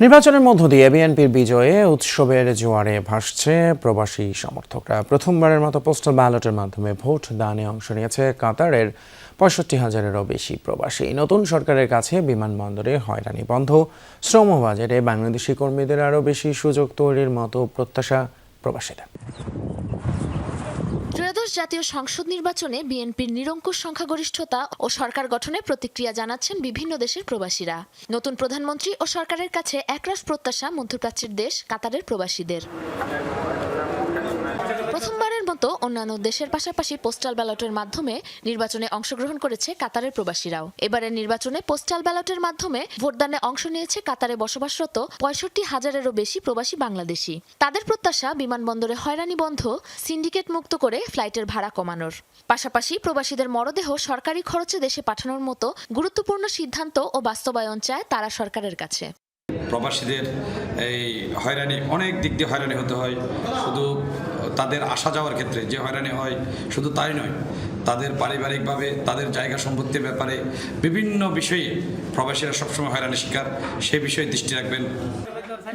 নির্বাচনের মধ্য দিয়ে বিএনপির বিজয়ে উৎসবের জোয়ারে ভাসছে প্রবাসী সমর্থকরা। প্রথমবারের মতো পোস্টাল ব্যালটের মাধ্যমে ভোট দানে অংশ নিয়েছে কাতারের ৬৫,০০০-এরও বেশি প্রবাসী। নতুন সরকারের কাছে বিমানবন্দরে হয়রানি বন্ধ, শ্রমবাজারে বাংলাদেশি কর্মীদের আরও বেশি সুযোগ তৈরির মতো প্রত্যাশা প্রবাসীদের। ত্রয়োদশ জাতীয় সংসদ নির্বাচনে বিএনপির নিরঙ্কুশ সংখ্যাগরিষ্ঠতা ও সরকার গঠনে প্রতিক্রিয়া জানাচ্ছেন বিভিন্ন দেশের প্রবাসীরা। নতুন প্রধানমন্ত্রী ও সরকারের কাছে একরাশ প্রত্যাশা মধ্যপ্রাচ্যের দেশ কাতারের প্রবাসীদের। প্রথমবারের মতো অন্যান্য দেশের পাশাপাশি পোস্টাল ব্যালটের মাধ্যমে নির্বাচনে অংশগ্রহণ করেছে কাতারের প্রবাসীরাও। এবারের নির্বাচনে পোস্টাল ব্যালটের মাধ্যমে ভোটদানে অংশ নিয়েছে কাতারে বসবাসরত ৬৫,০০০-এরও বেশি প্রবাসী বাংলাদেশি। তাদের প্রত্যাশা বিমানবন্দরে হয়রানি বন্ধ, সিন্ডিকেট মুক্ত করে ফ্লাইটের ভাড়া কমানোর পাশাপাশি প্রবাসীদের মরদেহ সরকারি খরচে দেশে পাঠানোর মতো গুরুত্বপূর্ণ সিদ্ধান্ত ও বাস্তবায়ন চায় তারা সরকারের কাছে। প্রবাসীদের এই হয়রানি, অনেক দিক দিয়ে হয়রানি হতে হয়। শুধু তাদের আসা যাওয়ার ক্ষেত্রে যে হয়রানি হয় শুধু তাই নয়, তাদের পারিবারিকভাবে তাদের জায়গা সম্পত্তির ব্যাপারে বিভিন্ন বিষয়ে প্রবাসীরা সবসময় হয়রানির শিকার, সে বিষয়ে দৃষ্টি রাখবেন।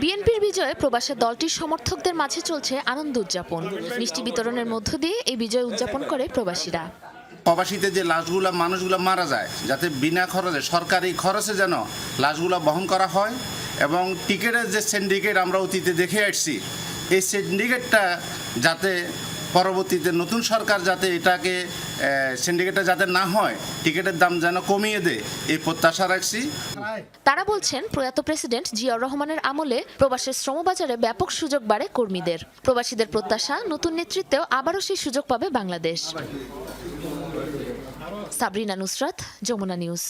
বিএনপির বিজয়ে প্রবাসের দলটির সমর্থকদের মাঝে চলছে আনন্দ উদযাপন। মিষ্টি বিতরণের মধ্য দিয়ে এই বিজয় উদযাপন করে প্রবাসীরা। প্রবাসীতে যে মানুষগুলো মারা যায়, যাতে বিনা খরচে সরকারি খরচে যেন লাশগুলো বহন করা হয়, এবং টিকিটের যে সিন্ডিকেট আমরা অতীতে দেখে আসছি, এই সিন্ডিকেটটা যাতে পরবর্তীতে নতুন সরকার যাতে এটাকে সিন্ডিকেটটা যাতে না হয়, টিকিটের দাম যেন কমিয়ে দেয়, এই প্রত্যাশা রাখছি। তারা বলছেন প্রয়াত প্রেসিডেন্ট জিয়াউর রহমানের আমলে প্রবাসের শ্রমবাজারে ব্যাপক সুযোগ বাড়ে কর্মীদের। প্রবাসীদের প্রত্যাশা নতুন নেতৃত্বেও আবারও সেই সুযোগ পাবে বাংলাদেশ। সাবরিনা নুসরাত, যমুনা নিউজ।